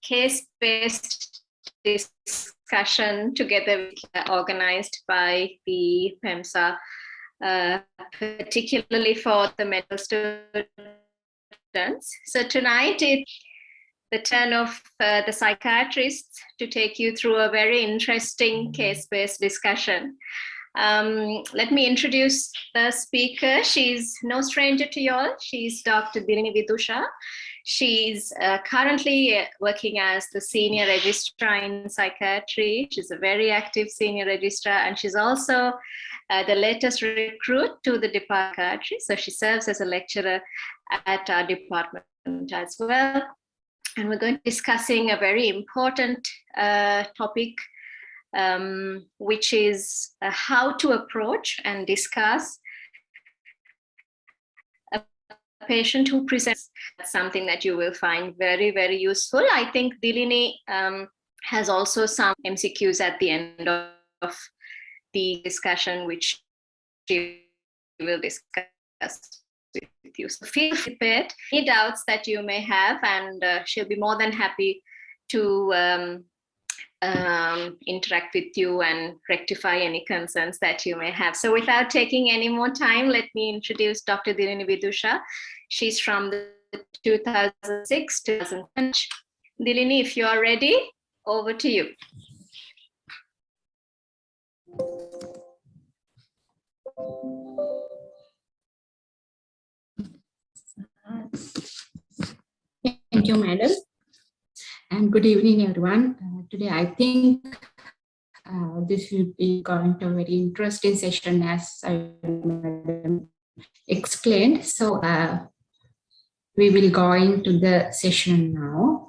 case-based discussion together organized by the PeMSAA, particularly for the medical students. So tonight it's the turn of the psychiatrists to take you through a very interesting case-based discussion. Let me introduce the speaker. She's no stranger to you all. She's Dr. Dilini Vidusha. She's currently working as the senior registrar in psychiatry. She's a very active senior registrar, and she's also the latest recruit to the department of psychiatry. So she serves as a lecturer at our department as well. And we're going to be discussing a very important topic, which is how to approach and discuss a patient who presents. Something that you will find very, very useful. I think Dilini has also some MCQs at the end of the discussion, which she will discuss with you. So feel prepared. Any doubts that you may have, and she'll be more than happy to interact with you and rectify any concerns that you may have. So without taking any more time, let me introduce Dr. Dilini Vidusha. She's from the 2006-2010. Dilini, if you are ready, over to you. Thank you, madam. And good evening, everyone. Today, I think this will be going to a very interesting session, as I explained. So we will go into the session now.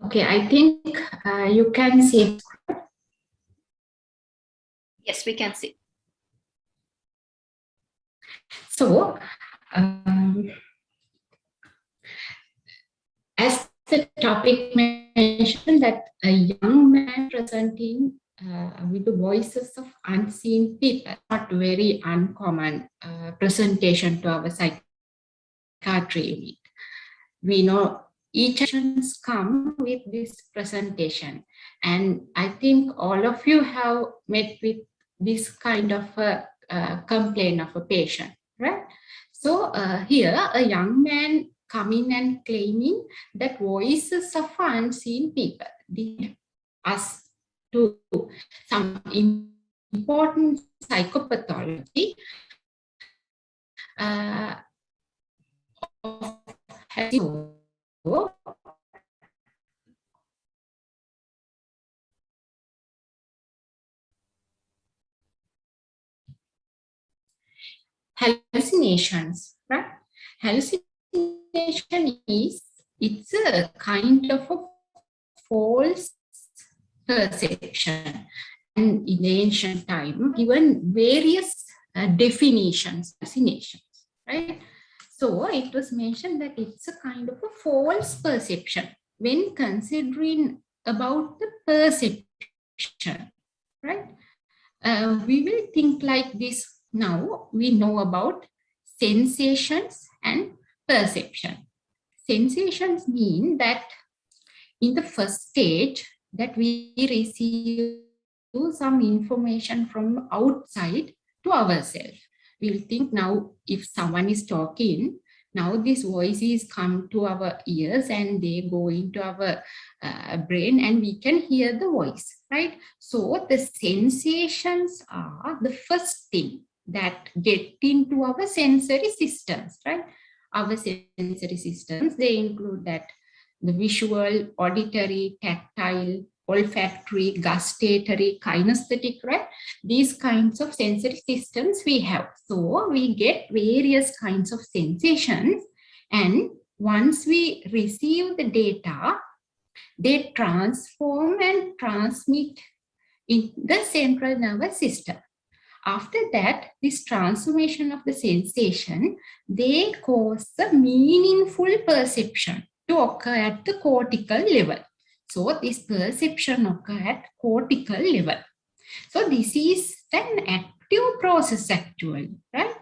Okay, I think you can see. Yes, we can see. So, as the topic mentioned, that a young man presenting with the voices of unseen people, not very uncommon presentation to our psychiatry unit. We know each patients come with this presentation, and I think all of you have met with this kind of a complaint of a patient, right? So here a young man coming and claiming that voices of unseen people lead us to some important psychopathology hallucinations, right? Hallucination it's a kind of a false perception, and in the ancient time given various definitions hallucinations, right? So it was mentioned that it's a kind of a false perception when considering about the perception, right? We will think like this. Now we know about sensations and perception. Sensations mean that in the first stage that we receive some information from outside to ourselves. We will think now if someone is talking, now these voices come to our ears and they go into our brain and we can hear the voice, right? So the sensations are the first thing that get into our sensory systems, right? Our sensory systems, they include that the visual, auditory, tactile, olfactory, gustatory, kinesthetic, right? These kinds of sensory systems we have. So we get various kinds of sensations, and once we receive the data, they transform and transmit in the central nervous system. After that, this transformation of the sensation, they cause the meaningful perception to occur at the cortical level. So this perception occurs at cortical level. So this is an active process actually, right?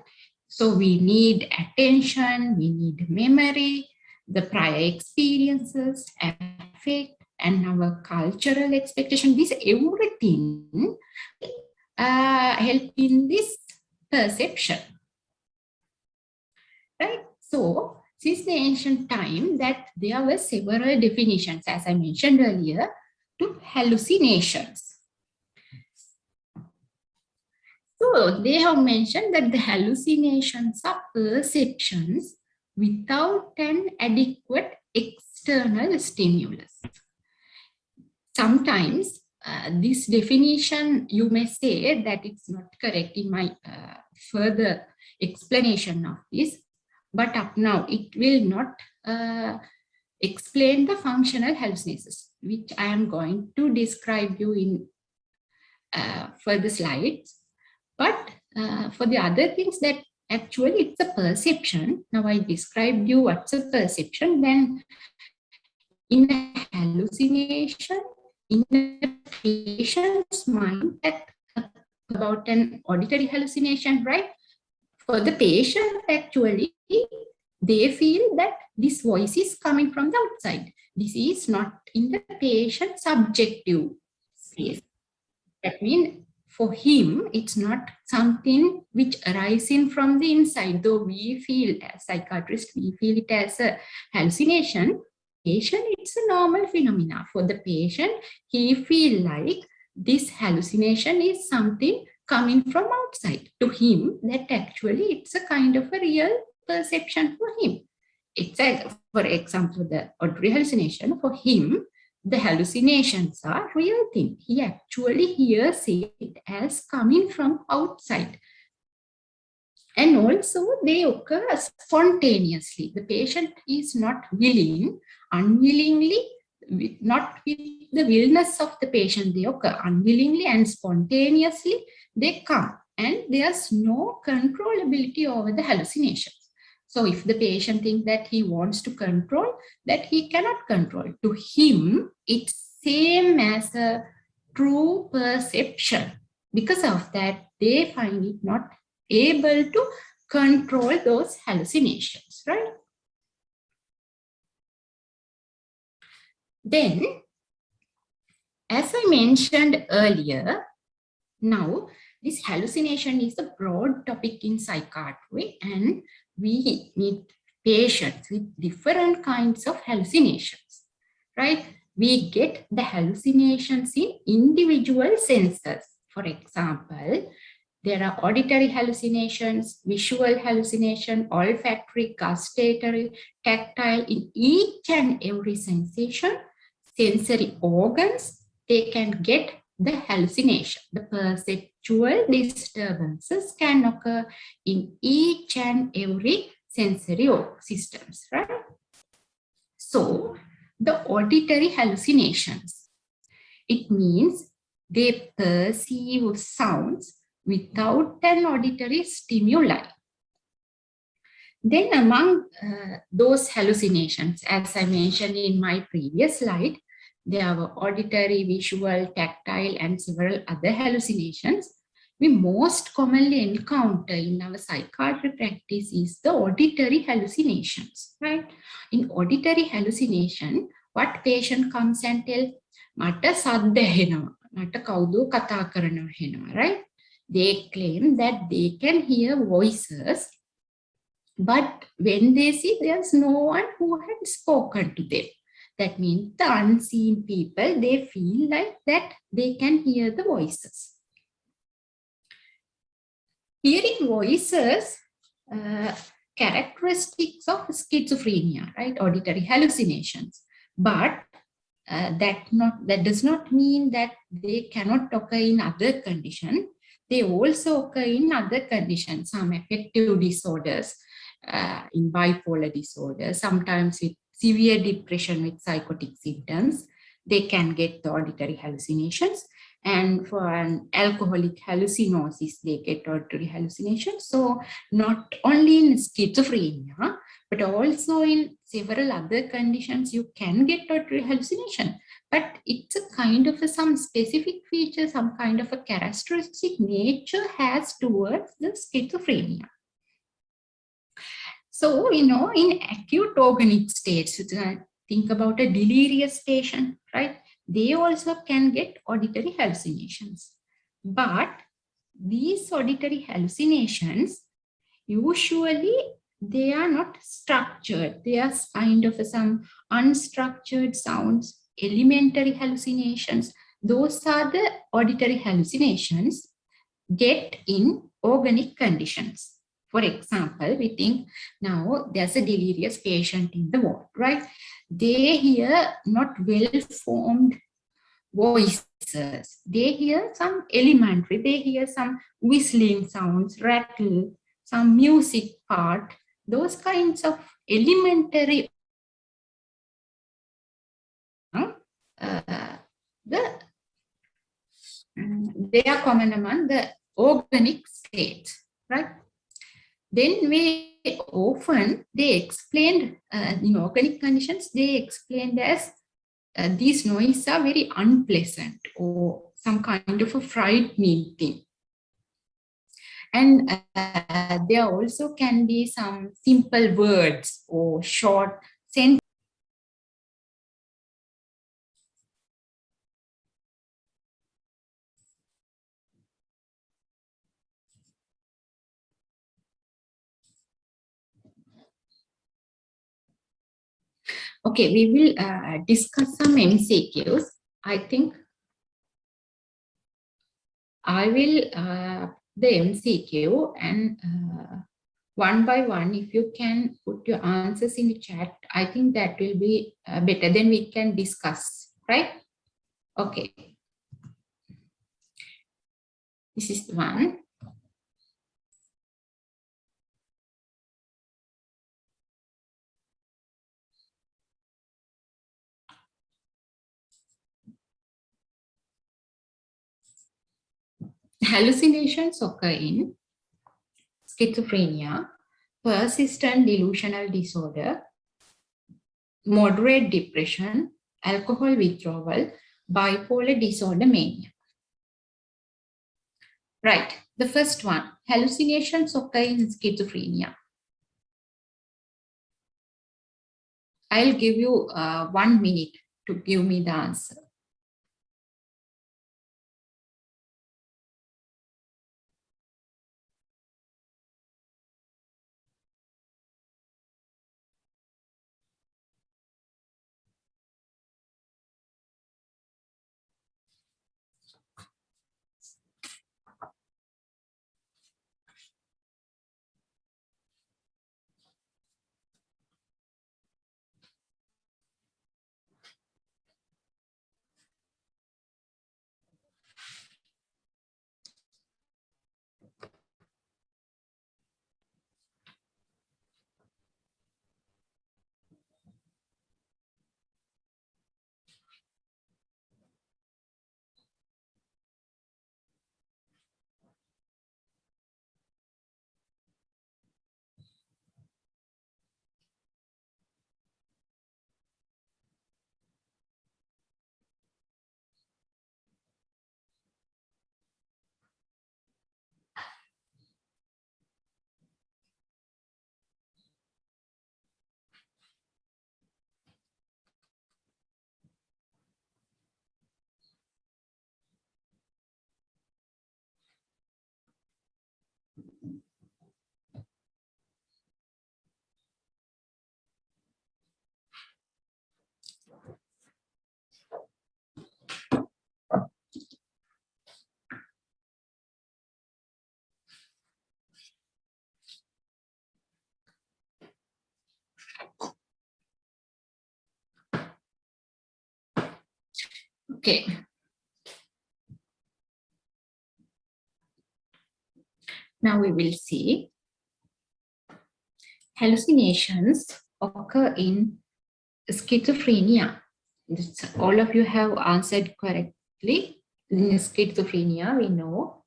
So we need attention, we need memory, the prior experiences, affect, and our cultural expectation. This everything help in this perception, right? So since the ancient time that there were several definitions, as I mentioned earlier, to hallucinations. So they have mentioned that the hallucinations are perceptions without an adequate external stimulus. Sometimes this definition, you may say that it's not correct in my further explanation of this, but up now it will not explain the functional hallucinations, which I am going to describe you in further slides. But for the other things that actually it's a perception, now I described you what's a perception, then in a hallucination, in a patient's mind, that about an auditory hallucination, right? For the patient, actually, they feel that this voice is coming from the outside. This is not in the patient's subjective space. That means for him, it's not something which arises from the inside, though we feel, as psychiatrists, we feel it as a hallucination. Patient, it's a normal phenomena. For the patient, he feel like this hallucination is something coming from outside. To him, that actually it's a kind of a real perception for him. It's a, for example, the auditory hallucination, for him, the hallucinations are real thing. He actually hears it as coming from outside. And also they occur spontaneously. The patient is not willing, unwillingly, not with the willness of the patient, they occur unwillingly and spontaneously, they come, and there's no controllability over the hallucinations. So if the patient thinks that he wants to control, that he cannot control. To him, it's same as a true perception. Because of that, they find it not able to control those hallucinations, right? Then, as I mentioned earlier, now this hallucination is a broad topic in psychiatry, and we meet patients with different kinds of hallucinations, right? We get the hallucinations in individual senses. For example, there are auditory hallucinations, visual hallucination, olfactory, gustatory, tactile. In each and every sensation, sensory organs, they can get the hallucination. The perceptual disturbances can occur in each and every sensory systems, right? So, the auditory hallucinations, it means they perceive sounds without an auditory stimuli. Then among those hallucinations, as I mentioned in my previous slide, there were auditory, visual, tactile, and several other hallucinations. We most commonly encounter in our psychiatry practice is the auditory hallucinations, right? In auditory hallucination, what patient comes and tell, "Mata sadda ahena, mata kaudu katha karana ahena," right? They claim that they can hear voices, but when they see there's no one who had spoken to them. That means the unseen people, they feel like that they can hear the voices. Hearing voices, characteristics of schizophrenia, right? Auditory hallucinations. But that does not mean that they cannot occur in other conditions. They also occur in other conditions, some affective disorders, in bipolar disorder, sometimes with severe depression with psychotic symptoms, they can get the auditory hallucinations. And for an alcoholic hallucinosis, they get auditory hallucinations. So not only in schizophrenia, but also in several other conditions, you can get auditory hallucination. But it's a kind of some specific feature, some kind of a characteristic nature has towards the schizophrenia. So, in acute organic states, think about a delirious patient, right? They also can get auditory hallucinations. But these auditory hallucinations, usually they are not structured. They are kind of some unstructured sounds, elementary hallucinations. Those are the auditory hallucinations get in organic conditions. For example, we think now there's a delirious patient in the ward, right? They hear not well-formed voices. They hear some elementary, they hear some whistling sounds, rattle, some music part, those kinds of elementary they are common among the organic states, right? Then they explained in organic conditions, they explained as these noises are very unpleasant or some kind of a frightening thing. And there also can be some simple words or short sentences. Okay, we will discuss some MCQs. I think I will the MCQ and one by one, if you can put your answers in the chat, I think that will be better. Then we can discuss, right? Okay. This is one. Hallucinations occur in schizophrenia, persistent delusional disorder, moderate depression, alcohol withdrawal, bipolar disorder mania. Right, the first one, hallucinations occur in schizophrenia. I'll give you 1 minute to give me the answer. Okay. Now we will see hallucinations occur in schizophrenia. All of you have answered correctly. in schizophrenia, we know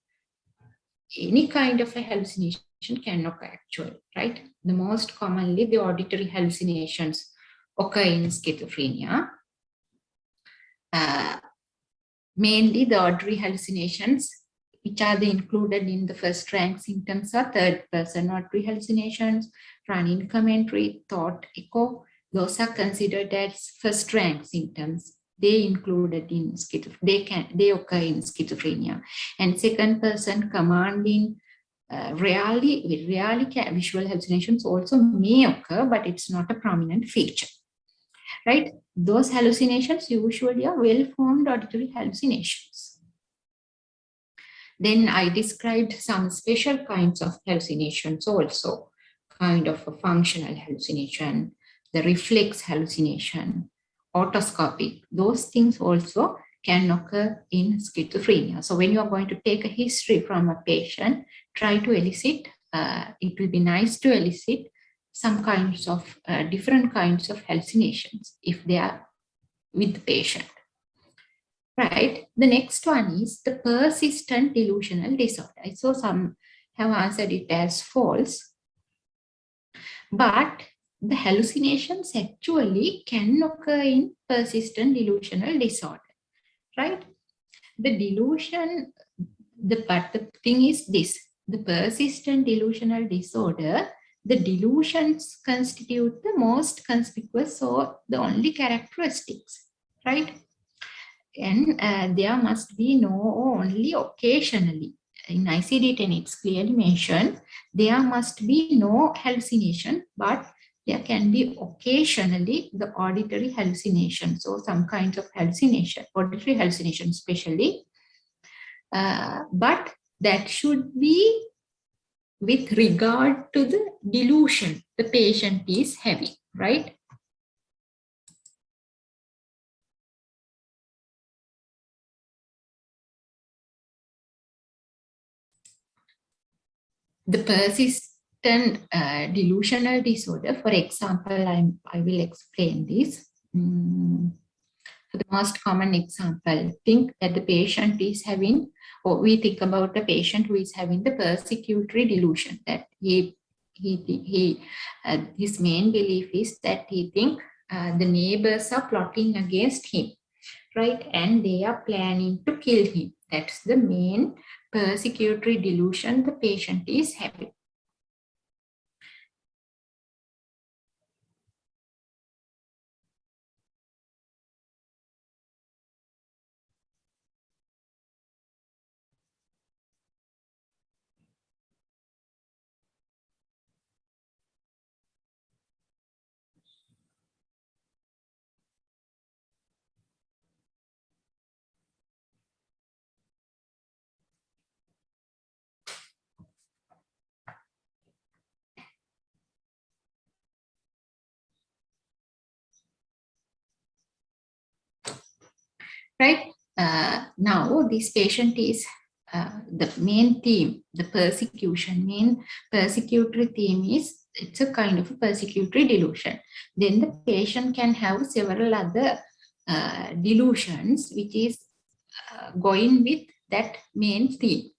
any kind of a hallucination can occur actually, right? The most commonly, the auditory hallucinations occur in schizophrenia. Mainly the auditory hallucinations, which are included in the first rank symptoms, are third person auditory hallucinations, running commentary, thought echo. Those are considered as first rank symptoms. They included in they occur in schizophrenia. And second person commanding, rarely visual hallucinations also may occur, but it's not a prominent feature, right? Those hallucinations usually are well-formed auditory hallucinations. Then I described some special kinds of hallucinations also, kind of a functional hallucination, the reflex hallucination, autoscopic. Those things also can occur in schizophrenia. So when you are going to take a history from a patient, try to elicit, it will be nice to elicit some kinds of different kinds of hallucinations if they are with the patient. Right. The next one is the persistent delusional disorder. I saw some have answered it as false, but the hallucinations actually can occur in persistent delusional disorder, right? The delusion, but the thing is this, the persistent delusional disorder, the delusions constitute the most conspicuous or the only characteristics, right? And there must be no only occasionally. In ICD-10, it's clearly mentioned, there must be no hallucination, but there can be occasionally the auditory hallucination. So some kinds of hallucination, auditory hallucination especially, but that should be with regard to the delusion the patient is having, right? The persistent delusional disorder, for example, I will explain this. For the most common example, think that the patient is having, or we think about the patient who is having the persecutory delusion, that his main belief is that he thinks the neighbors are plotting against him, right? And they are planning to kill him. That's the main persecutory delusion the patient is having. Right? Now, this patient is the main theme, the persecution, main persecutory theme is, it's a kind of a persecutory delusion. Then the patient can have several other delusions, which is going with that main theme.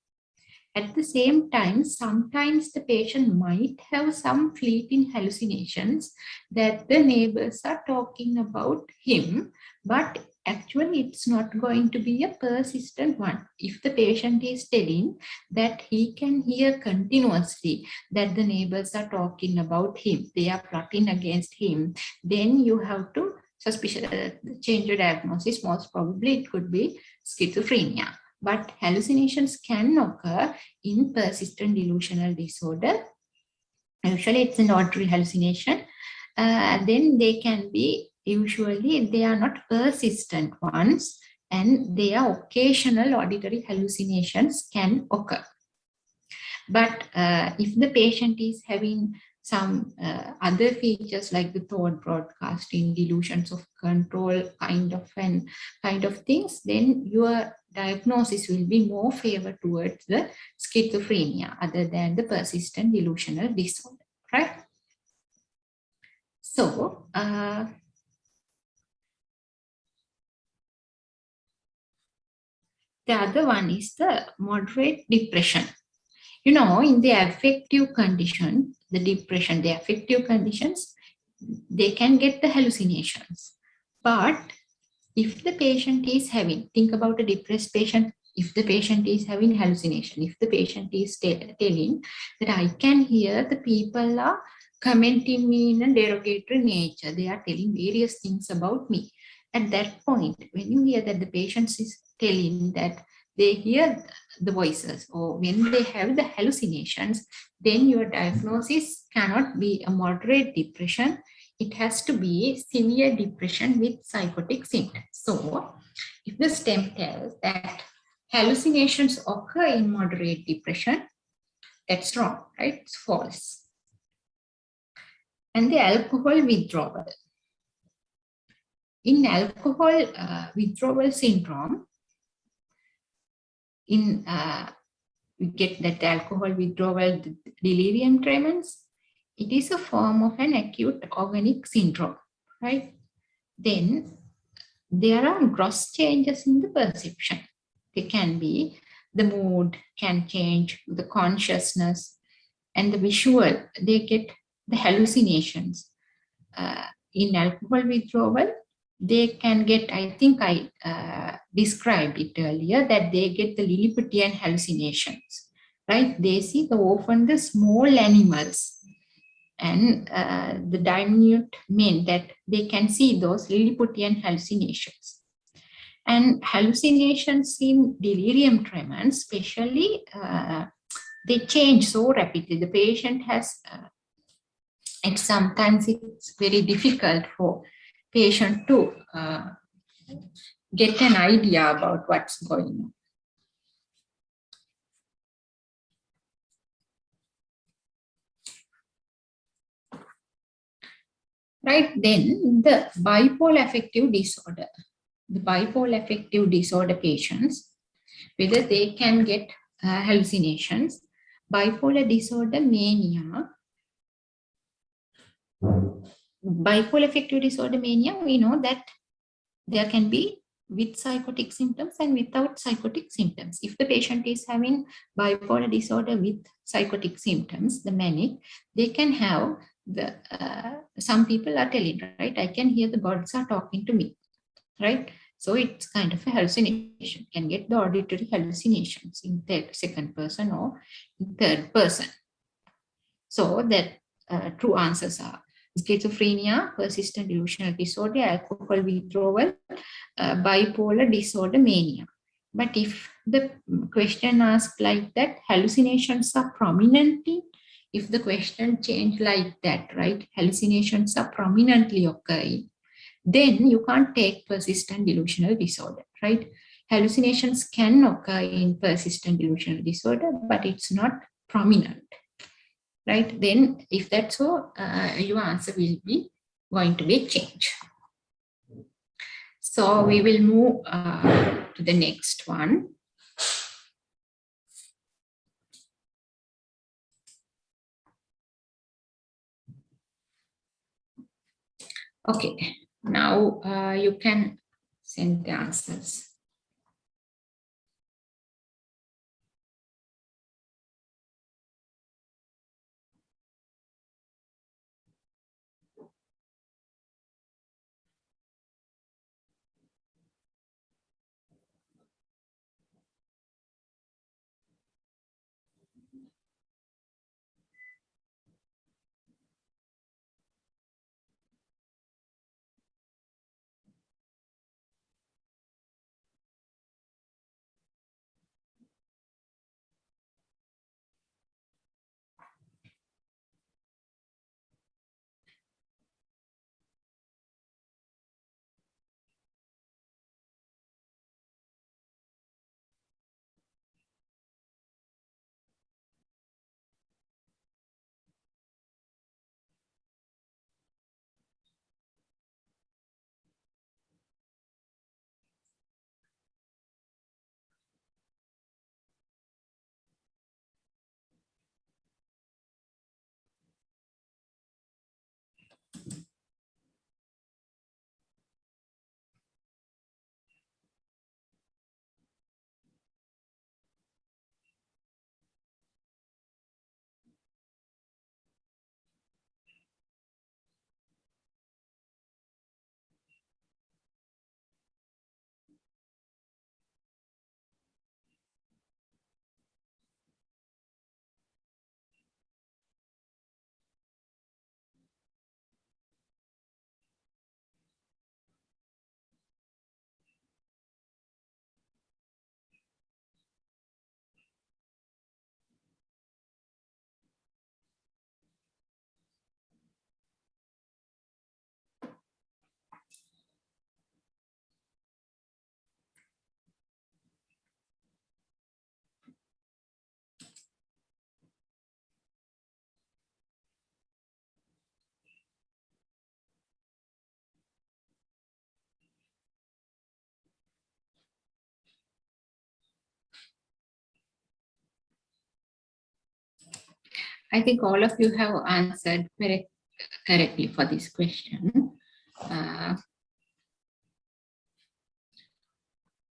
At the same time, sometimes the patient might have some fleeting hallucinations that the neighbors are talking about him, but actually it's not going to be a persistent one. If the patient is telling that he can hear continuously that the neighbors are talking about him, they are plotting against him, then you have to change your diagnosis. Most probably it could be schizophrenia. But hallucinations can occur in persistent delusional disorder. Usually it's an auditory hallucination. Then they can be, usually they are not persistent ones, and they are occasional auditory hallucinations can occur. But if the patient is having some other features like the thought broadcasting, delusions of control kind of things, then your diagnosis will be more favor towards the schizophrenia other than the persistent delusional disorder, right? So The other one is the moderate depression. You know, in the affective condition, the depression, the affective conditions, they can get the hallucinations. But if the patient is having, think about a depressed patient, if the patient is having hallucination, if the patient is telling that I can hear the people are commenting me in a derogatory nature, they are telling various things about me. At that point, when you hear that the patient is telling that they hear the voices or when they have the hallucinations, then your diagnosis cannot be a moderate depression. It has to be severe depression with psychotic symptoms. So if the stem tells that hallucinations occur in moderate depression, that's wrong, right? It's false. And the alcohol withdrawal. In alcohol withdrawal syndrome, we get that alcohol withdrawal delirium tremens. It is a form of an acute organic syndrome, right? Then there are gross changes in the perception. They can be the mood can change, the consciousness, and the visual. They get the hallucinations. In alcohol withdrawal, they can get, I think I described it earlier, that they get the Lilliputian hallucinations, right? They see often the small animals and the diminutive men, that they can see those Lilliputian hallucinations. And hallucinations in delirium tremens, especially, they change so rapidly. The patient has, and sometimes it's very difficult for patient to get an idea about what's going on. Right, then the bipolar affective disorder. The bipolar affective disorder patients, whether they can get hallucinations, bipolar disorder mania. Bipolar affective disorder mania, we know that there can be with psychotic symptoms and without psychotic symptoms. If the patient is having bipolar disorder with psychotic symptoms, the manic, they can have the, some people are telling, right, I can hear the gods are talking to me, right? So it's kind of a hallucination, can get the auditory hallucinations in third, second person or in third person. So that true answers are schizophrenia, persistent delusional disorder, alcohol withdrawal, bipolar disorder, mania. But if the question asks like that, hallucinations are prominently, if the question changed like that, right, hallucinations are prominently occurring, then you can't take persistent delusional disorder, right? Hallucinations can occur in persistent delusional disorder, but it's not prominent, right? Then if that's so, your answer will be going to be changed. So we will move to the next one. Okay, now you can send the answers. I think all of you have answered correctly for this question.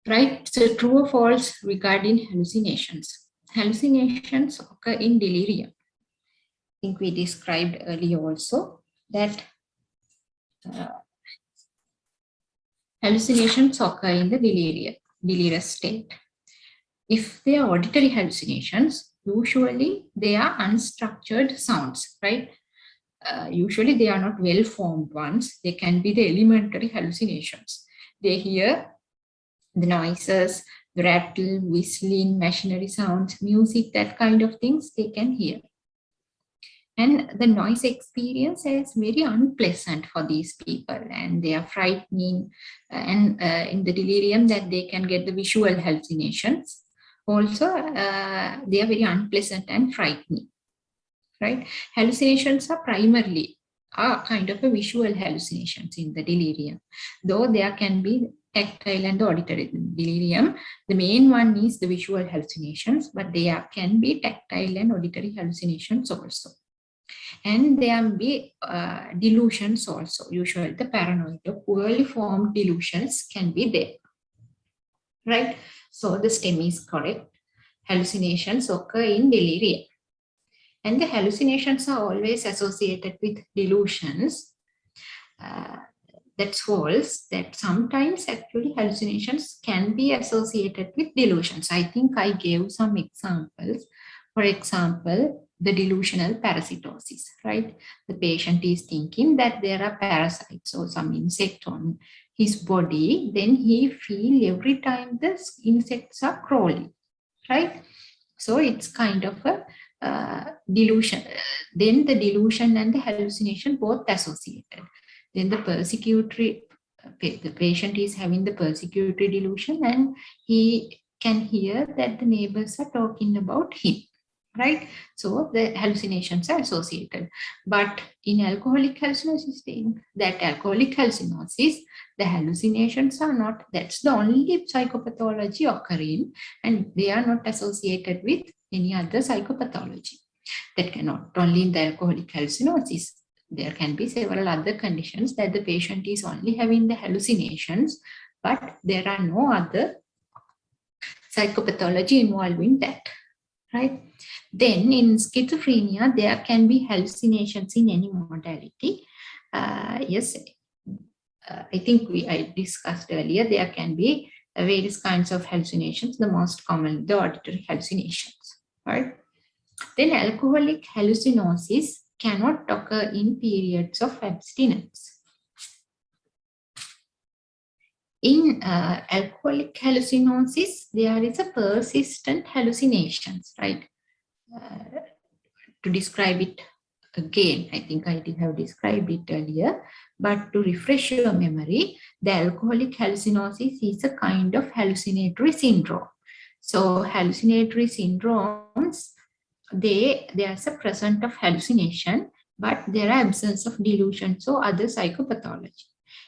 Right, so true or false regarding hallucinations. Hallucinations occur in delirium. I think we described earlier also that hallucinations occur in the delirious state. If they are auditory hallucinations, usually they are unstructured sounds, right? Usually they are not well-formed ones. They can be the elementary hallucinations. They hear the noises, the rattle, whistling, machinery sounds, music, that kind of things they can hear. And the noise experience is very unpleasant for these people, and they are frightening. And in the delirium, that they can get the visual hallucinations. Also, they are very unpleasant and frightening, right? Hallucinations are primarily kind of a visual hallucinations in the delirium, though there can be tactile and auditory delirium. The main one is the visual hallucinations, but there can be tactile and auditory hallucinations also. And there may be delusions also. Usually the paranoid or poorly formed delusions can be there, right? So the stem is correct. Hallucinations occur in delirium. And the hallucinations are always associated with delusions. That's false. That sometimes actually hallucinations can be associated with delusions. I think I gave some examples. For example, the delusional parasitosis, right? The patient is thinking that there are parasites or some insect on his body. Then he feels every time the insects are crawling, right? So it's kind of a delusion. Then the delusion and the hallucination both associated. Then the persecutory, the patient is having the persecutory delusion and he can hear that the neighbors are talking about him, right? So the hallucinations are associated. But in alcoholic hallucinosis, that alcoholic hallucinosis, the hallucinations are not, that's the only psychopathology occurring, and they are not associated with any other psychopathology. That cannot only in the alcoholic hallucinosis. There can be several other conditions that the patient is only having the hallucinations, but there are no other psychopathology involving that, right? Then in schizophrenia, there can be hallucinations in any modality. Yes, I think I discussed earlier, there can be various kinds of hallucinations, the most common, the auditory hallucinations, right? Then alcoholic hallucinosis cannot occur in periods of abstinence. In alcoholic hallucinosis, there is a persistent hallucinations, right? To describe it again, I think I did have described it earlier, but to refresh your memory, the alcoholic hallucinosis is a kind of hallucinatory syndrome. So hallucinatory syndromes, there's a presence of hallucination, but there are absence of delusions or other psychopathology.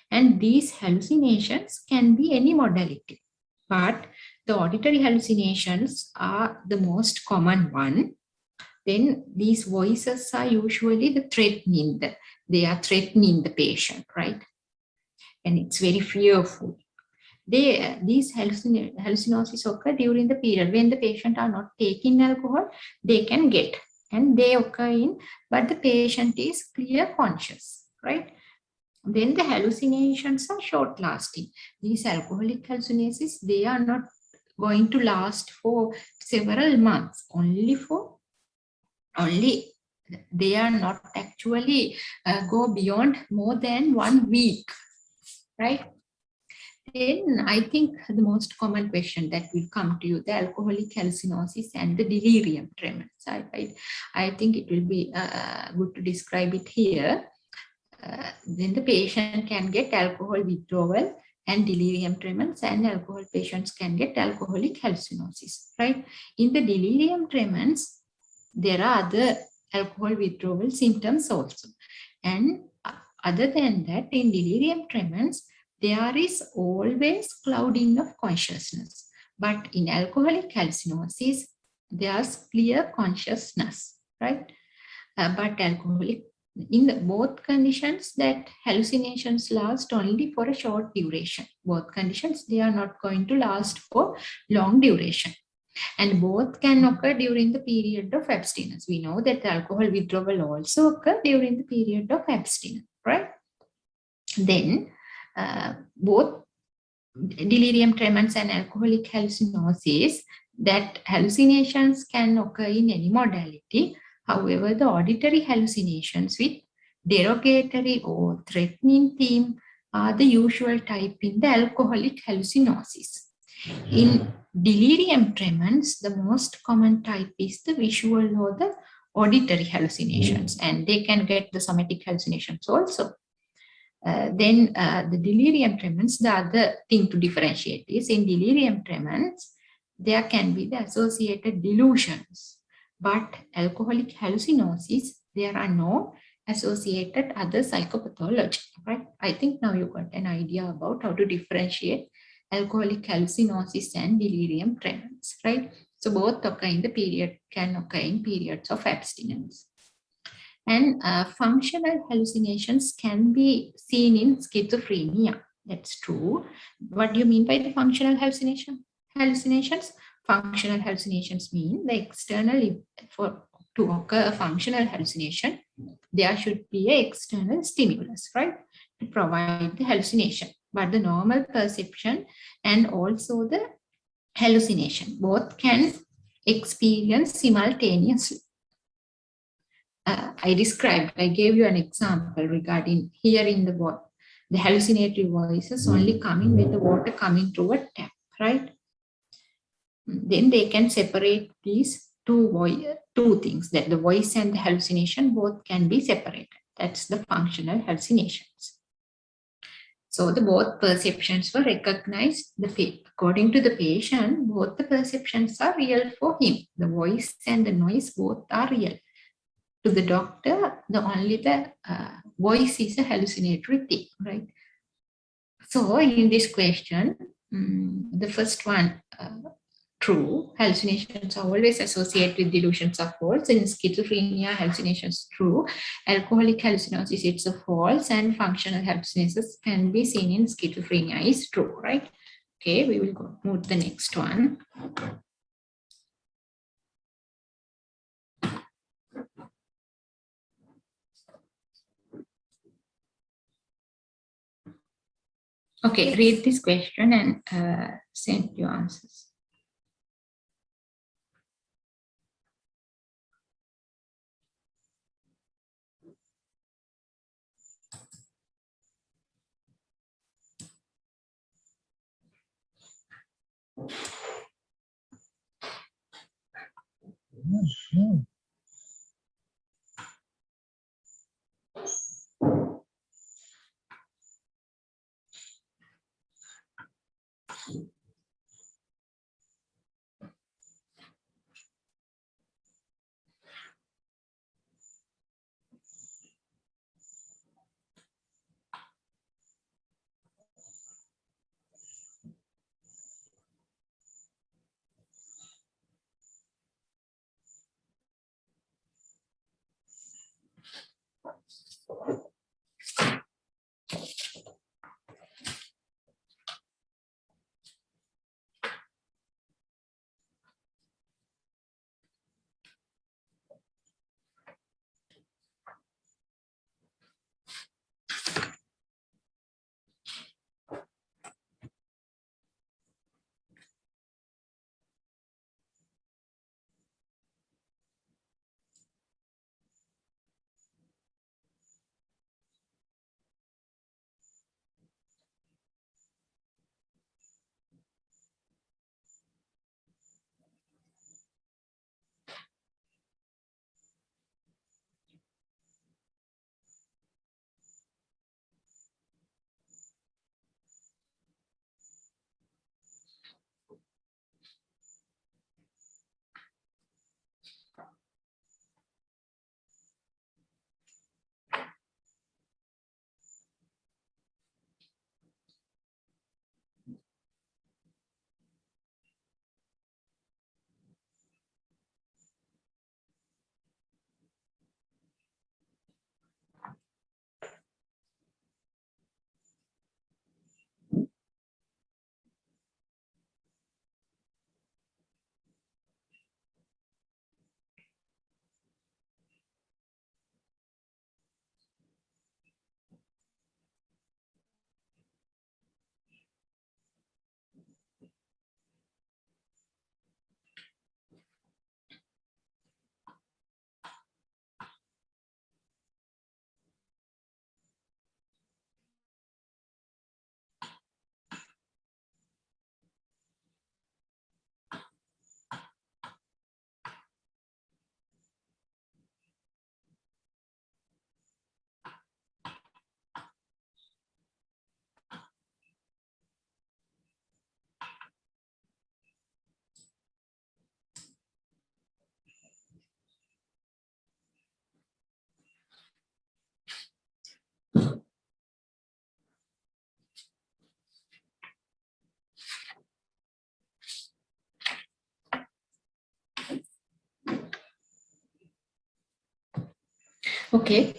And these hallucinations can be any modality, but the auditory hallucinations are the most common one. Then these voices are usually the threatening, they are threatening the patient, right? And it's very fearful. These hallucinosis occur during the period when the patient are not taking alcohol, they can get, and they occur in, but the patient is clear conscious, right? Then the hallucinations are short lasting. These alcoholic hallucinations, they are not going to last for several months, they are not actually go beyond more than 1 week, right? Then I think the most common question that will come to you, the alcoholic hallucinosis and the delirium tremens. I think it will be good to describe it here. Then the patient can get alcohol withdrawal and delirium tremens, and alcohol patients can get alcoholic hallucinosis, right? In the delirium tremens, there are other alcohol withdrawal symptoms also. And other than that, in delirium tremens, there is always clouding of consciousness. But in alcoholic hallucinosis, there's clear consciousness, right? but alcoholic, in both conditions, that hallucinations last only for a short duration. Both conditions, they are not going to last for long duration. And both can occur during the period of abstinence. We know that alcohol withdrawal also occur during the period of abstinence, right? Then both delirium tremens and alcoholic hallucinosis, that hallucinations can occur in any modality. However, the auditory hallucinations with derogatory or threatening theme are the usual type in the alcoholic hallucinosis. In delirium tremens, the most common type is the visual or the auditory hallucinations, and they can get the somatic hallucinations also. Then the delirium tremens, the other thing to differentiate is in delirium tremens, there can be the associated delusions, but alcoholic hallucinosis, there are no associated other psychopathology, right? I think now you got an idea about how to differentiate alcoholic hallucinosis and delirium tremens, right? So both occur in the period, can occur in periods of abstinence. And functional hallucinations can be seen in schizophrenia. That's true. What do you mean by the functional hallucinations? Functional hallucinations mean the external, to occur a functional hallucination, there should be an external stimulus, right, to provide the hallucination. But the normal perception and also the hallucination, both can experience simultaneously. I gave you an example regarding hearing the hallucinatory voices only coming with the water coming through a tap, right? Then they can separate these two things, that the voice and the hallucination both can be separated. That's the functional hallucinations. So the both perceptions were recognized. According to the patient, both the perceptions are real for him. The voice and the noise both are real. To the doctor, only the voice is a hallucinatory thing, right? So in this question, the first one, true, hallucinations are always associated with delusions are false. In schizophrenia, hallucinations true. Alcoholic hallucinosis, it's a false, and functional hallucinations can be seen in schizophrenia is true, right? Okay, we will move to the next one. Okay, read this question and send your answers. Okay.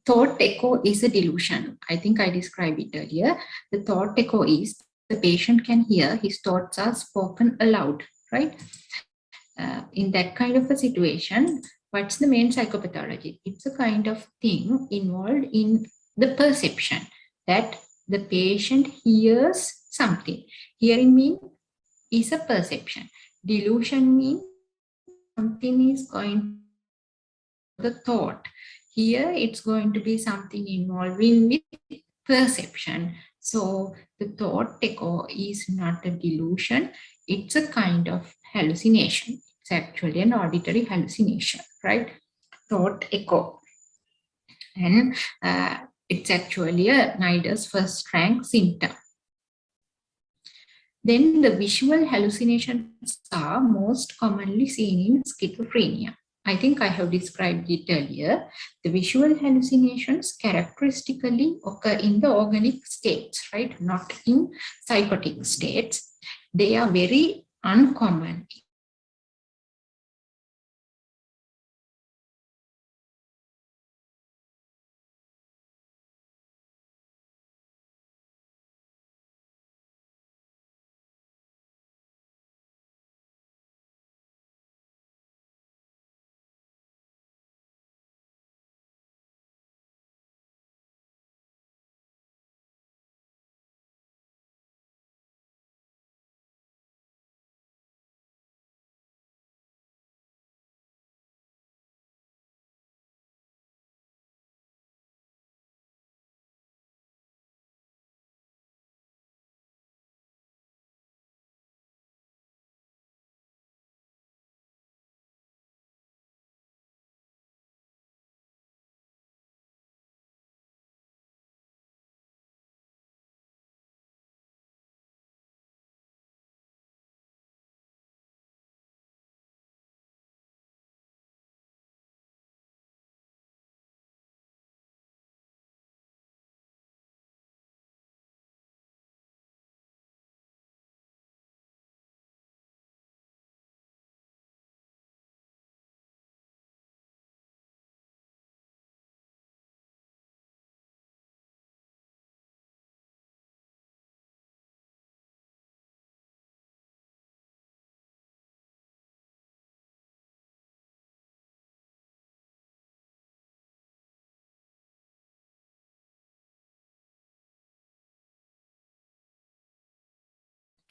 Thought echo is a delusion. I think I described it earlier. The thought echo is the patient can hear his thoughts are spoken aloud, right? In that kind of a situation, what's the main psychopathology? It's a kind of thing involved in the perception that the patient hears something. Hearing means is a perception. Delusion means something is going to the thought. Here it's going to be something involving with perception. So the thought echo is not a delusion. It's a kind of hallucination. It's actually an auditory hallucination, right? Thought echo. And it's actually a NIDA's first rank symptom. Then the visual hallucinations are most commonly seen in schizophrenia. I think I have described it earlier. The visual hallucinations characteristically occur in the organic states, right? Not in psychotic states. They are very uncommon.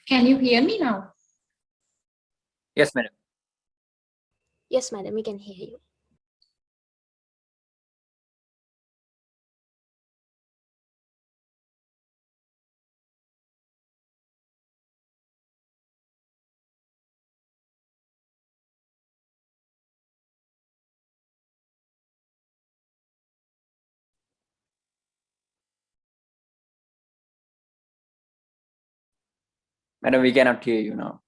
Can you hear me now? Yes, madam. Yes, madam, we can hear you. Madam, we cannot hear you now.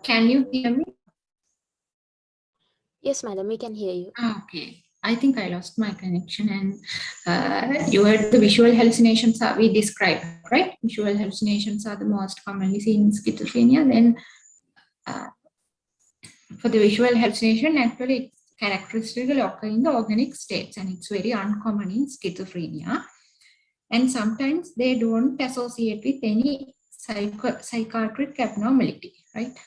Can you hear me? Yes, madam, we can hear you. Okay. I think I lost my connection, and you heard the visual hallucinations are we described, right? Visual hallucinations are the most commonly seen in schizophrenia. Then for the visual hallucination, actually it's characteristically occur in the organic states, and it's very uncommon in schizophrenia. And sometimes they don't associate with any psychiatric abnormality, right?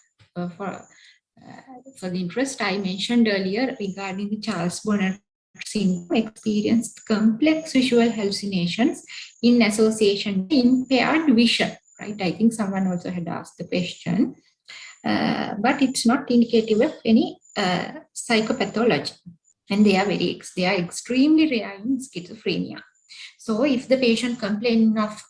For the interest I mentioned earlier regarding the Charles Bonnet syndrome, experienced complex visual hallucinations in association with impaired vision, right? I think someone also had asked the question, but it's not indicative of any psychopathology, and they are extremely rare in schizophrenia. So if the patient complaining of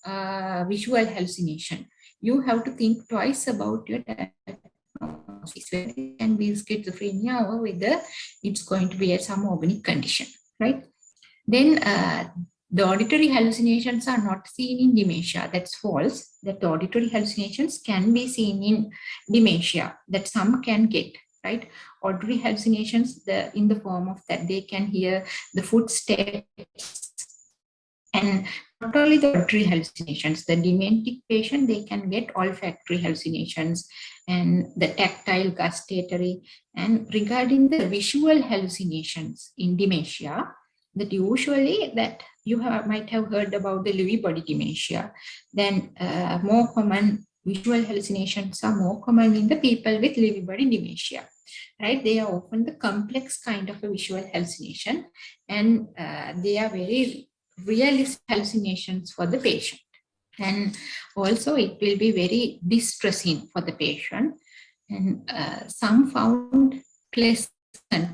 visual hallucination, you have to think twice about your diagnosis, whether it can be schizophrenia or whether it's going to be some organic condition, right? Then the auditory hallucinations are not seen in dementia. That's false. That the auditory hallucinations can be seen in dementia, that some can get, right? Auditory hallucinations, in the form of that they can hear the footsteps, and not only the auditory hallucinations, the dementic patient, they can get olfactory hallucinations and the tactile, gustatory. And regarding the visual hallucinations in dementia, that usually that you might have heard about the Lewy body dementia, then more common visual hallucinations are more common in the people with Lewy body dementia, right? They are often the complex kind of a visual hallucination, and they are very realist hallucinations for the patient. And also it will be very distressing for the patient, and some found pleasant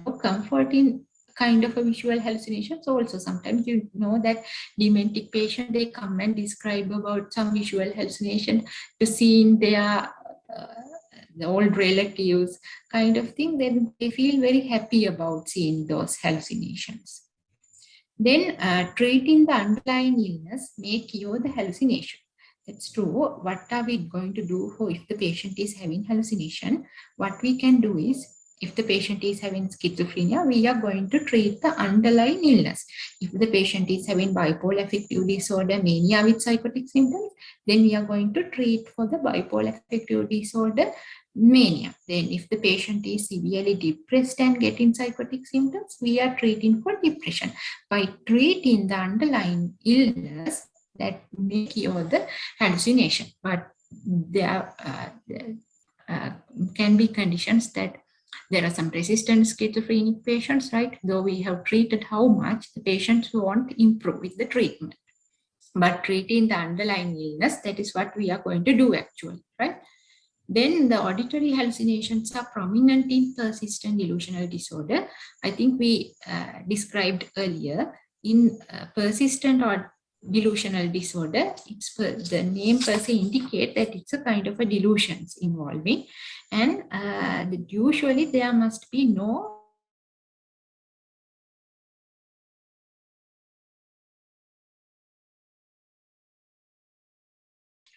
or comforting kind of a visual hallucinations also. Sometimes you know that dementic patient, they come and describe about some visual hallucination to seeing their the old relatives kind of thing, then they feel very happy about seeing those hallucinations. Then treating the underlying illness may cure the hallucination. That's true. What are we going to do for if the patient is having hallucination? What we can do is, if the patient is having schizophrenia, we are going to treat the underlying illness. If the patient is having bipolar affective disorder, mania with psychotic symptoms, then we are going to treat for the bipolar affective disorder, mania. Then if the patient is severely depressed and getting psychotic symptoms, we are treating for depression. By treating the underlying illness, that may cure the hallucination. But there can be conditions that there are some resistant schizophrenic patients, right? Though we have treated how much, the patients won't improve with the treatment. But treating the underlying illness, that is what we are going to do actually, right? Then the auditory hallucinations are prominent in persistent delusional disorder. I think we described earlier in persistent or delusional disorder, it's the name per se indicate that it's a kind of a delusions involving, and usually there must be no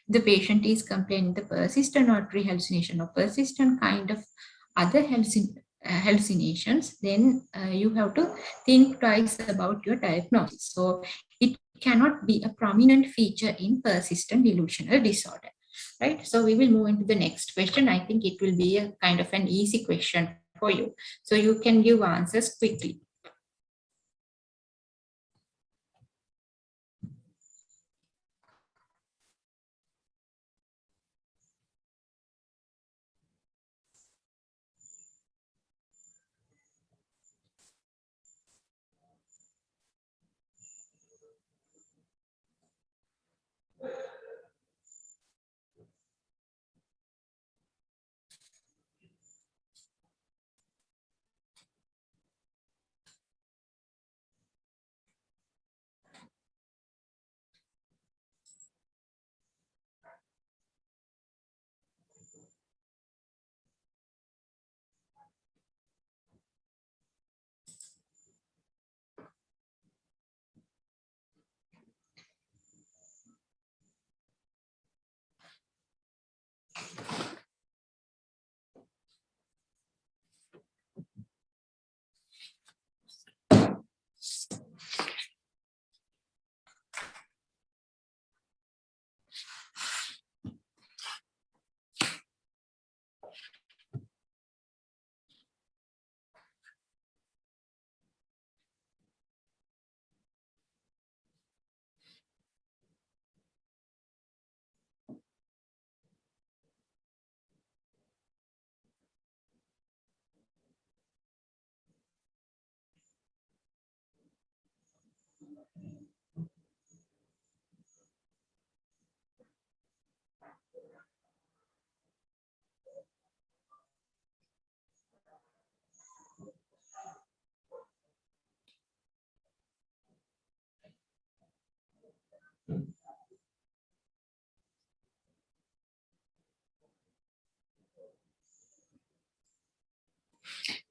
the patient is complaining the persistent auditory hallucination or persistent kind of other hallucinations, then you have to think twice about your diagnosis. So it cannot be a prominent feature in persistent delusional disorder, right? So we will move into the next question. I think it will be a kind of an easy question for you, so you can give answers quickly.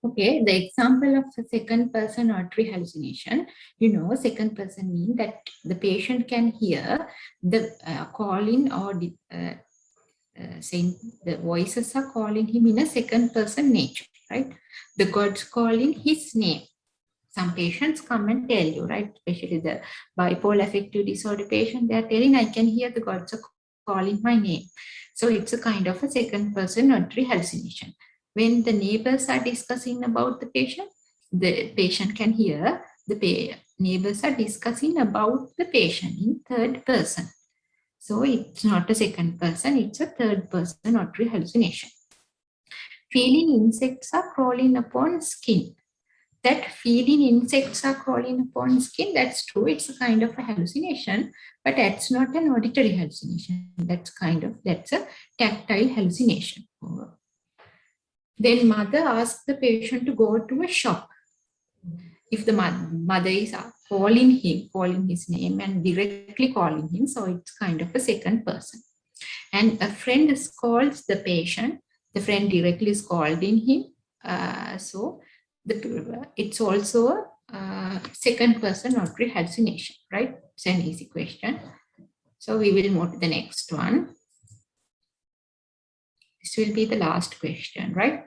Okay, the example of a second person auditory hallucination, second person means that the patient can hear the calling or saying the voices are calling him in a second person nature, right? The God's calling his name. Some patients come and tell you, right? Especially the bipolar affective disorder patient, they are telling, I can hear the gods are calling my name. So it's a kind of a second person auditory hallucination. When the neighbors are discussing about the patient can hear the neighbors are discussing about the patient in third person. So it's not a second person, it's a third person auditory hallucination. Feeling insects are crawling upon skin. That feeling insects are crawling upon skin, that's true, it's a kind of a hallucination, but that's not an auditory hallucination. That's a tactile hallucination. Then mother asks the patient to go to a shop. If the mother is calling his name and directly calling him, so it's kind of a second person. And a friend calls the patient, the friend directly is calling him. So it's also a second person auditory hallucination, right? It's an easy question. So we will move to the next one. This will be the last question, right?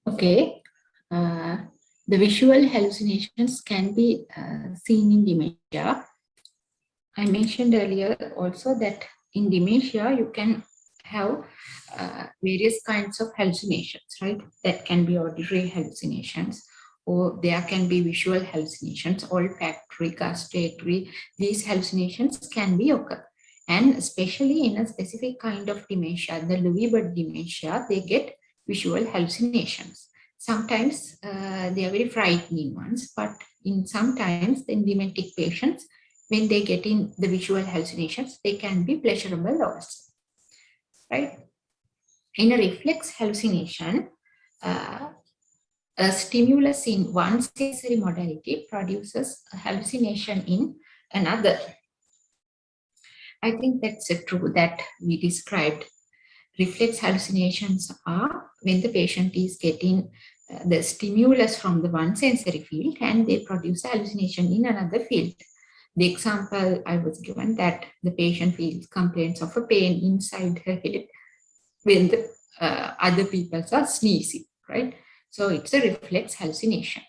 Okay. The visual hallucinations can be seen in dementia. I mentioned earlier also that in dementia, you can have various kinds of hallucinations, right? That can be auditory hallucinations, or there can be visual hallucinations, olfactory, gustatory. These hallucinations can be occur. And especially in a specific kind of dementia, the Lewy body dementia, they get visual hallucinations. Sometimes they are very frightening ones, but sometimes in dementic patients, when they get in the visual hallucinations, they can be pleasurable also, right? In a reflex hallucination, a stimulus in one sensory modality produces a hallucination in another. I think that's true that we described. Reflex hallucinations are when the patient is getting the stimulus from the one sensory field and they produce a hallucination in another field. The example I was given that the patient feels complaints of a pain inside her head when the other people are sneezing, right? So it's a reflex hallucination.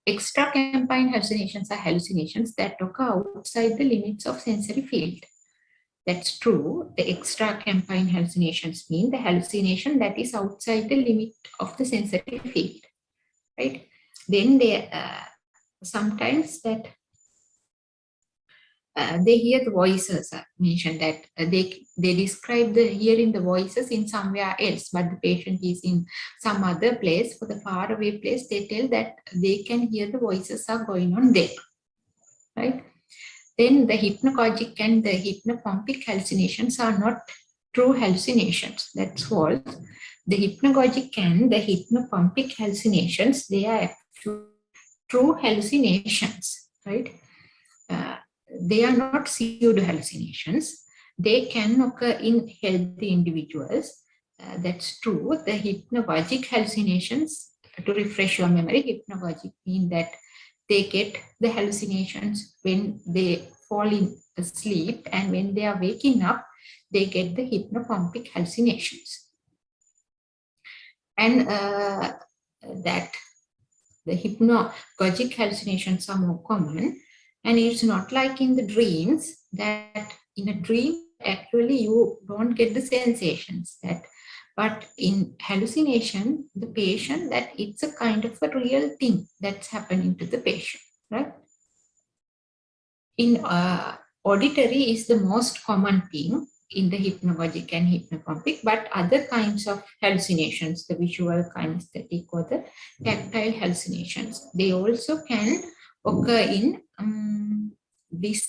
Extra-campine hallucinations are hallucinations that occur outside the limits of sensory field. That's true. The extra-campine hallucinations mean the hallucination that is outside the limit of the sensory field, right? Then they sometimes that they hear the voices. Mentioned that they describe the hearing the voices in somewhere else, but the patient is in some other place. For the faraway place, they tell that they can hear the voices are going on there, right? Then the hypnagogic and the hypnopompic hallucinations are not true hallucinations. That's false. The hypnagogic and the hypnopompic hallucinations, they are true hallucinations, right? They are not pseudo hallucinations. They can occur in healthy individuals. That's true. The hypnagogic hallucinations, to refresh your memory, hypnagogic mean that they get the hallucinations when they fall in asleep, and when they are waking up, they get the hypnopompic hallucinations. And that the hypnagogic hallucinations are more common, and it's not like in the dreams that in a dream actually you don't get the sensations that, but in hallucination, the patient, that it's a kind of a real thing that's happening to the patient, right? In auditory is the most common thing in the hypnagogic and hypnopompic, but other kinds of hallucinations, the visual, kinesthetic, or the tactile hallucinations, they also can occur in these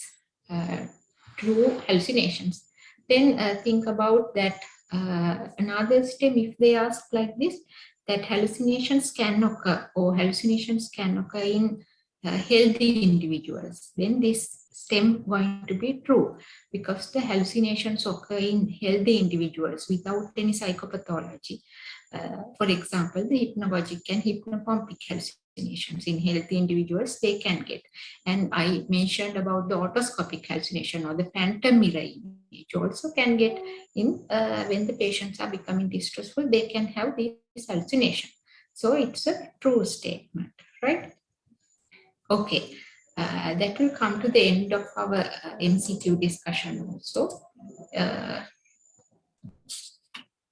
true hallucinations. Then think about that another step, if they ask like this, that hallucinations can occur, or hallucinations can occur in healthy individuals, then this stem going to be true, because the hallucinations occur in healthy individuals without any psychopathology. For example, the hypnagogic and hypnopompic hallucinations in healthy individuals, they can get. And I mentioned about the otoscopic hallucination or the phantom mirror image also can get in when the patients are becoming distressful, they can have this hallucination. So it's a true statement, right? Okay, that will come to the end of our MCQ discussion also.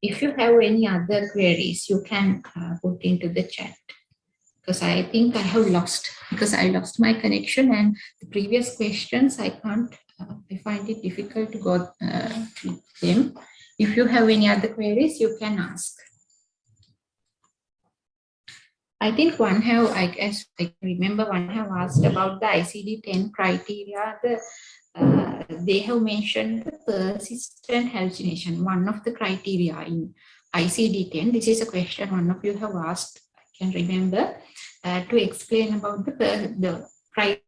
If you have any other queries, you can put into the chat, because I think I have lost, because I lost my connection, and the previous questions I can't, I find it difficult to go with them. If you have any other queries, you can ask. I think one have, I guess I remember one have asked about the ICD-10 criteria. They have mentioned the persistent hallucination, one of the criteria in ICD-10. This is a question one of you have asked, I can remember, to explain about the criteria